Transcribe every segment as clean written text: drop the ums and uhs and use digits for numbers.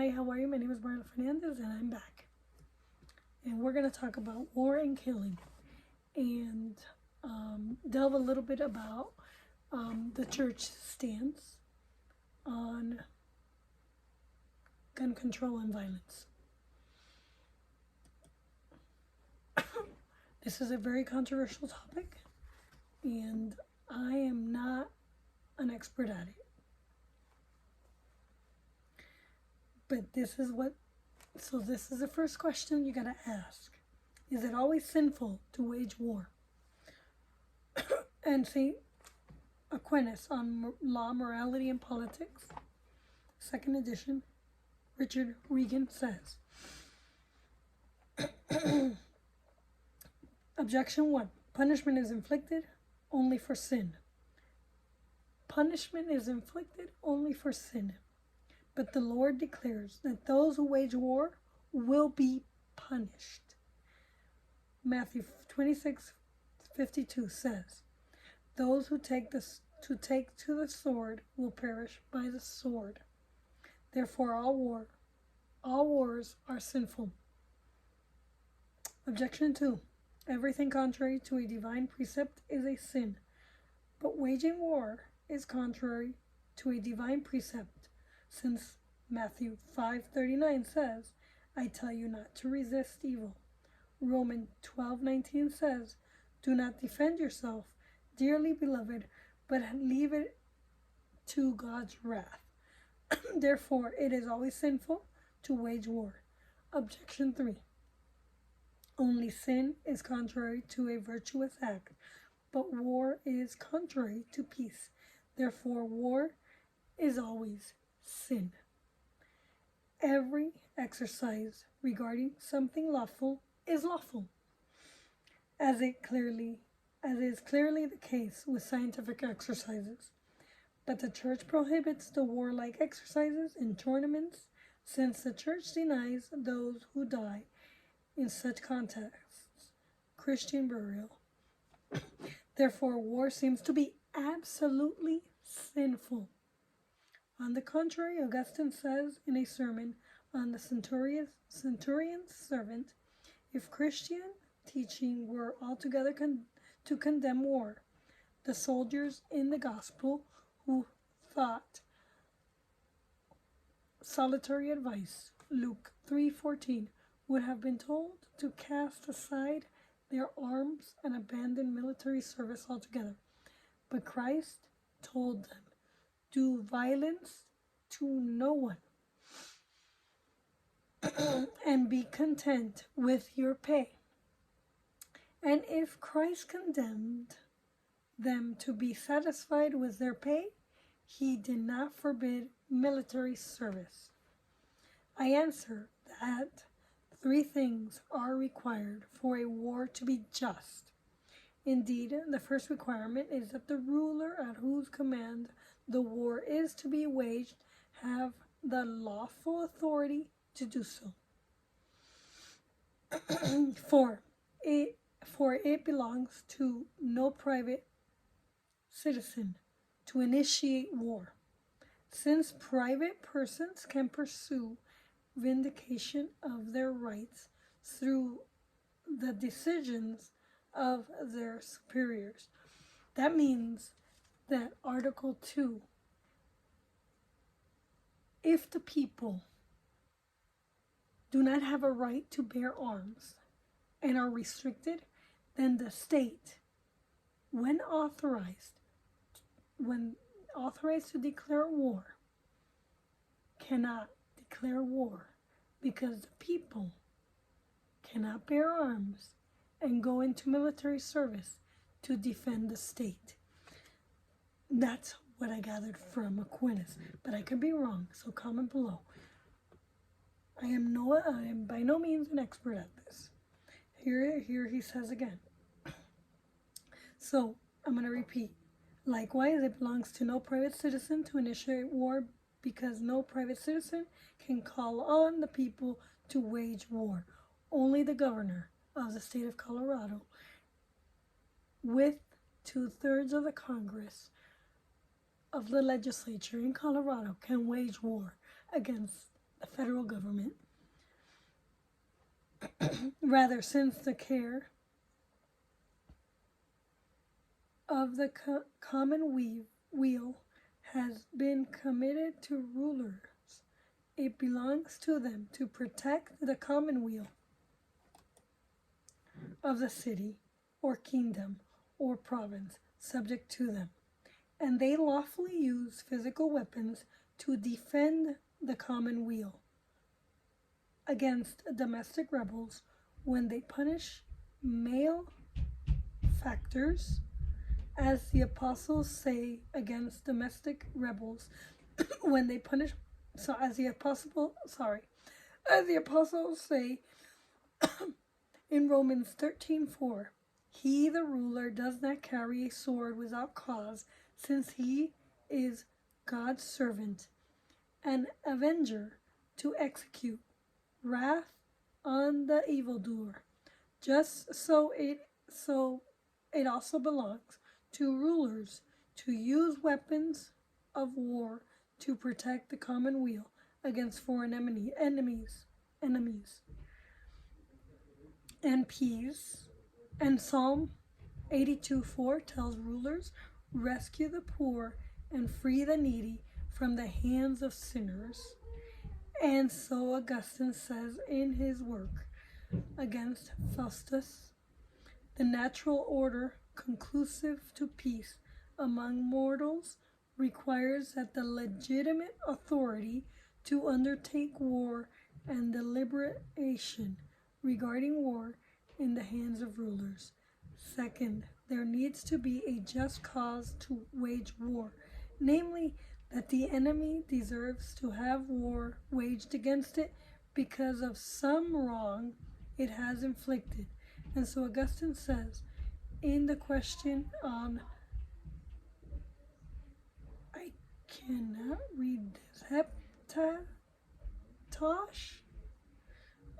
Hi, how are you? My name is Marla Fernandez and I'm back. And we're going to talk about war and killing and delve a little bit about the church stance on gun control and violence. This is a very controversial topic and I am not an expert at it. But this is the first question you gotta ask. Is it always sinful to wage war? And St. Aquinas on Law, Morality, and Politics, 2nd edition, Richard Regan says, Objection 1. Punishment is inflicted only for sin. Punishment is inflicted only for sin. But the Lord declares that those who wage war will be punished. Matthew 26:52 says, those who take to the sword will perish by the sword. Therefore all wars are sinful. Objection 2. Everything contrary to a divine precept is a sin, but waging war is contrary to a divine precept, since Matthew 5:39 says, I tell you not to resist evil. Romans 12:19 says, do not defend yourself, dearly beloved, but leave it to God's wrath. Therefore, it is always sinful to wage war. Objection 3. Only sin is contrary to a virtuous act, but war is contrary to peace. Therefore, war is always sin. Every exercise regarding something lawful is lawful, as is clearly the case with scientific exercises. But the church prohibits the warlike exercises in tournaments, since the church denies those who die in such contexts Christian burial. Therefore, war seems to be absolutely sinful. On the contrary, Augustine says in a sermon on the centurion's servant, if Christian teaching were altogether to condemn war, the soldiers in the gospel who thought solitary advice, Luke 3:14, would have been told to cast aside their arms and abandon military service altogether. But Christ told them, do violence to no one, and be content with your pay. And if Christ condemned them to be satisfied with their pay, he did not forbid military service. I answer that 3 things are required for a war to be just. Indeed, the first requirement is that the ruler at whose command the war is to be waged have the lawful authority to do so. For it belongs to no private citizen to initiate war, since private persons can pursue vindication of their rights through the decisions of their superiors. That means that Article 2, if the people do not have a right to bear arms and are restricted, then the state, when authorized to declare war, cannot declare war because the people cannot bear arms and go into military service to defend the state. That's what I gathered from Aquinas, but I could be wrong, so comment below. I am by no means an expert at this. Here he says again. So, I'm going to repeat. Likewise, it belongs to no private citizen to initiate war, because no private citizen can call on the people to wage war. Only the governor of the state of Colorado, with 2/3 of the Congress of the legislature in Colorado, can wage war against the federal government. Rather, since the care of the commonweal has been committed to rulers, it belongs to them to protect the commonweal of the city or kingdom or province subject to them, and they lawfully use physical weapons to defend the commonweal against domestic rebels when they punish malefactors, as the apostles say against domestic rebels when they punish. So as the apostles say in Romans 13:4, he, the ruler, does not carry a sword without cause, since he is God's servant, an avenger to execute wrath on the evildoer. Just so it also belongs to rulers to use weapons of war to protect the commonweal against foreign enemies, and peace. And Psalm 82:4 tells rulers, rescue the poor and free the needy from the hands of sinners. And so Augustine says in his work against Faustus, the natural order conclusive to peace among mortals requires that the legitimate authority to undertake war and deliberation regarding war in the hands of rulers. Second, there needs to be a just cause to wage war, namely that the enemy deserves to have war waged against it because of some wrong it has inflicted. And so Augustine says in the question on, I cannot read this, heptatosh,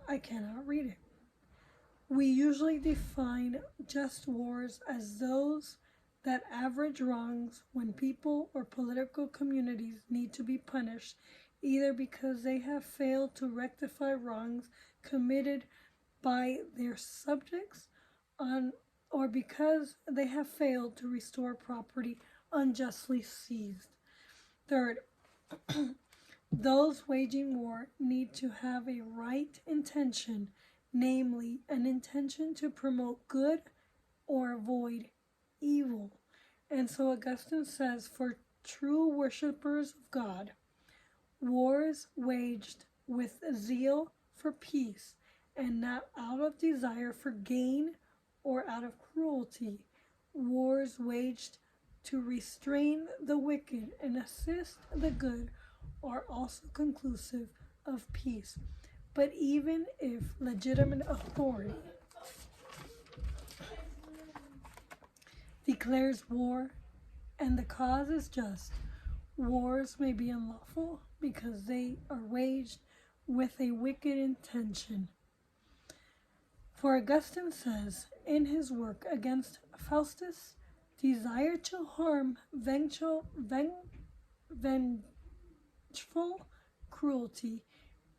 I cannot read it. We usually define just wars as those that average wrongs when people or political communities need to be punished, either because they have failed to rectify wrongs committed by their subjects or because they have failed to restore property unjustly seized. Third, those waging war need to have a right intention, namely an intention to promote good or avoid evil. And so Augustine says, for true worshippers of God, wars waged with zeal for peace and not out of desire for gain or out of cruelty, wars waged to restrain the wicked and assist the good, are also conclusive of peace. But even if legitimate authority declares war and the cause is just, wars may be unlawful because they are waged with a wicked intention. For Augustine says in his work against Faustus, desire to harm, vengeful cruelty,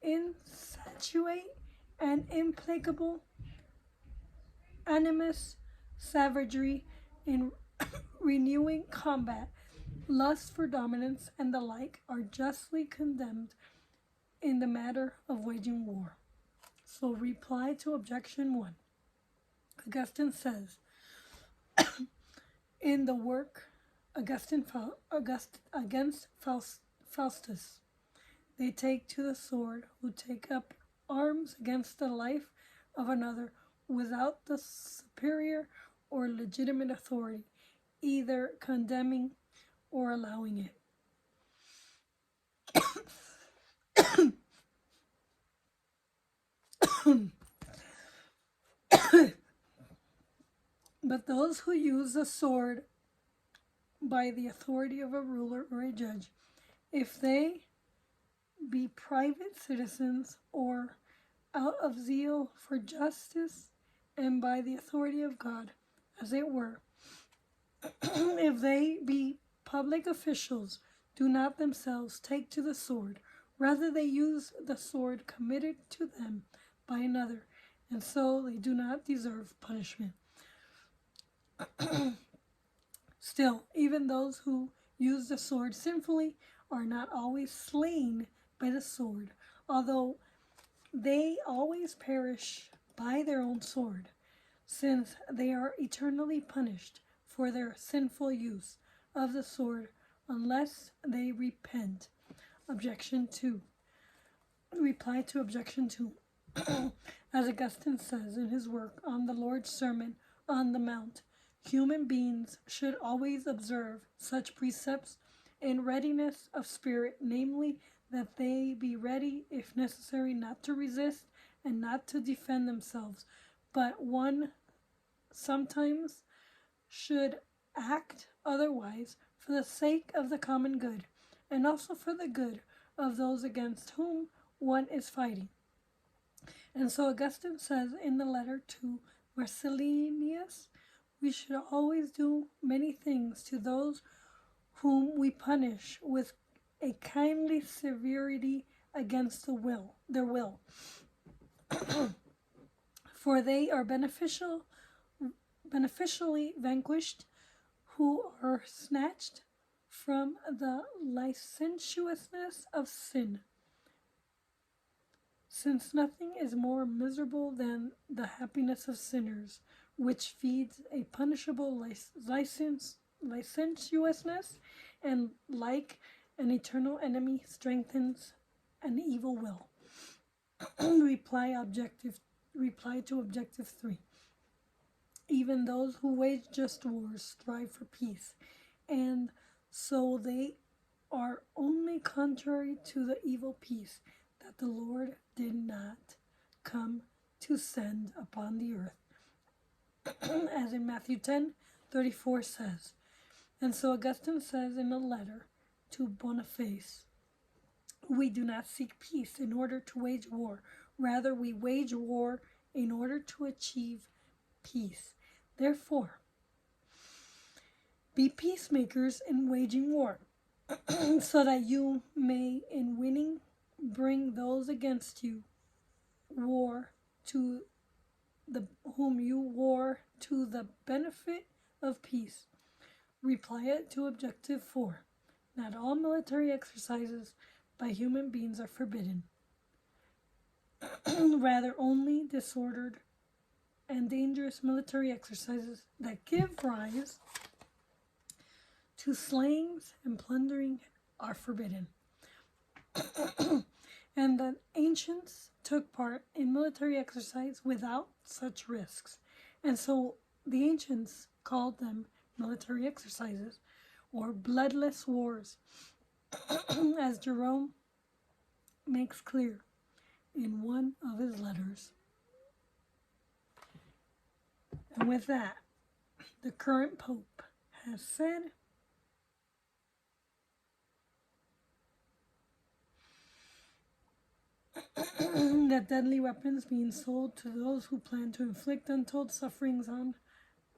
insatiate and implacable animus, savagery in renewing combat, lust for dominance, and the like are justly condemned in the matter of waging war. So reply to objection 1. Augustine says in the work against Faustus, they take to the sword who take up arms against the life of another without the superior or legitimate authority, either condemning or allowing it. But those who use the sword by the authority of a ruler or a judge, if they be private citizens or out of zeal for justice and by the authority of God, as it were, if they be public officials, do not themselves take to the sword Rather, they use the sword committed to them by another, and so they do not deserve punishment. Still, even those who use the sword sinfully are not always slain by the sword, although they always perish by their own sword, since they are eternally punished for their sinful use of the sword unless they repent. Objection 2. Reply to Objection 2. As Augustine says in his work on the Lord's Sermon on the Mount, human beings should always observe such precepts in readiness of spirit, namely, that they be ready, if necessary, not to resist and not to defend themselves, but one sometimes should act otherwise for the sake of the common good, and also for the good of those against whom one is fighting. And so Augustine says in the letter to Marcellinus, we should always do many things to those whom we punish with a kindly severity against their will. For they are beneficially vanquished, who are snatched from the licentiousness of sin. Since nothing is more miserable than the happiness of sinners, which feeds a punishable licentiousness, and like an eternal enemy strengthens an evil will. Reply to Objective 3. Even those who wage just wars strive for peace, and so they are only contrary to the evil peace that the Lord did not come to send upon the earth, as in Matthew 10:34 says. And so Augustine says in a letter to Boniface, we do not seek peace in order to wage war. Rather, we wage war in order to achieve peace. Therefore, be peacemakers in waging war, so that you may, in winning, bring those against you whom you war to the benefit of peace. Reply to Objective 4. Not all military exercises by human beings are forbidden. Rather, only disordered and dangerous military exercises that give rise to slayings and plundering are forbidden. And the ancients took part in military exercise without such risks. And so the ancients called them military exercises or bloodless wars, as Jerome makes clear in one of his letters. And with that, the current Pope has said, that deadly weapons being sold to those who plan to inflict untold sufferings on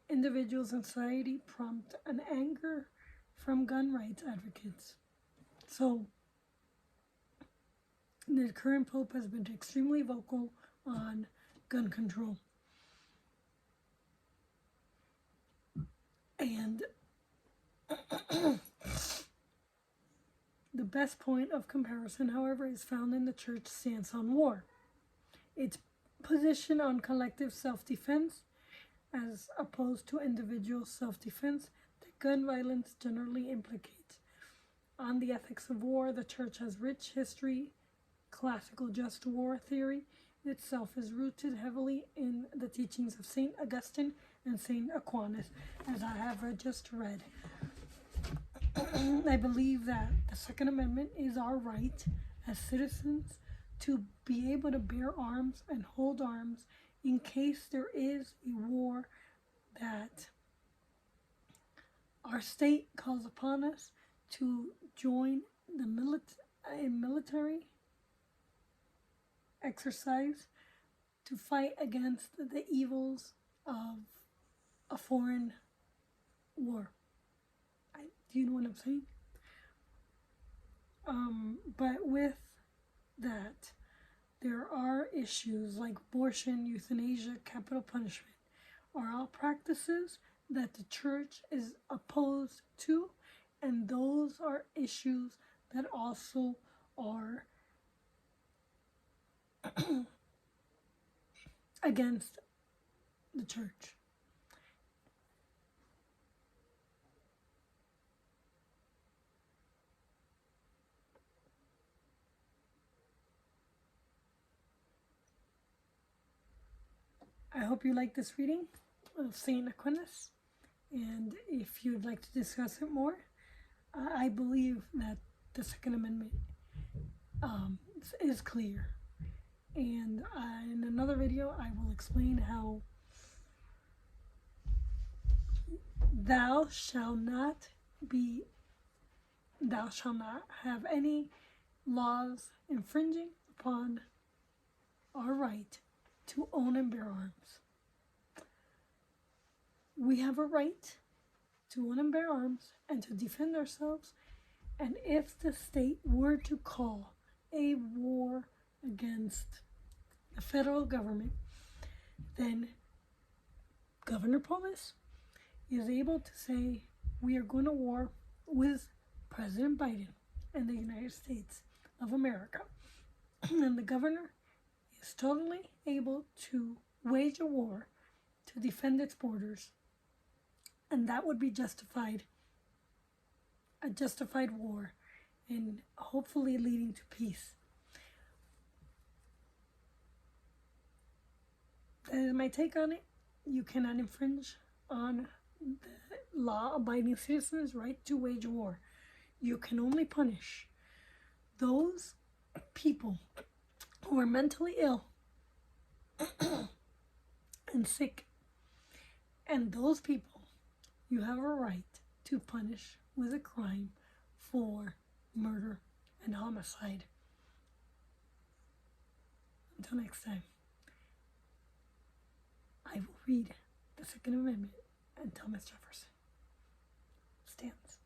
individuals and society prompt an anger from gun rights advocates. So, the current Pope has been extremely vocal on gun control. And the best point of comparison, however, is found in the Church's stance on war. Its position on collective self-defense, as opposed to individual self-defense, that gun violence generally implicates. On the ethics of war, the Church has rich history. Classical just war theory itself is rooted heavily in the teachings of St. Augustine and St. Aquinas, as I have just read. I believe that the Second Amendment is our right as citizens to be able to bear arms and hold arms in case there is a war that our state calls upon us to join the military exercise to fight against the evils of a foreign war. Do you know what I'm saying? But with that there are issues like abortion, euthanasia, capital punishment, are all practices that the church is opposed to, and those are issues that also are against the church. I hope you like this reading of St. Aquinas, and if you'd like to discuss it more, I believe that the Second Amendment is clear. And in another video, I will explain how thou shalt not have any laws infringing upon our right to own and bear arms. We have a right to own and bear arms and to defend ourselves, and if the state were to call a war against the federal government, then Governor Polis is able to say, we are going to war with President Biden and the United States of America. And the governor is totally able to wage a war to defend its borders, and that would be a justified war, and hopefully leading to peace. That is my take on it. You cannot infringe on the law-abiding citizens' right to wage war. You can only punish those people who are mentally ill and sick, and those people you have a right to punish with a crime for murder and homicide. Until next time, I will read the Second Amendment and Thomas Jefferson stands.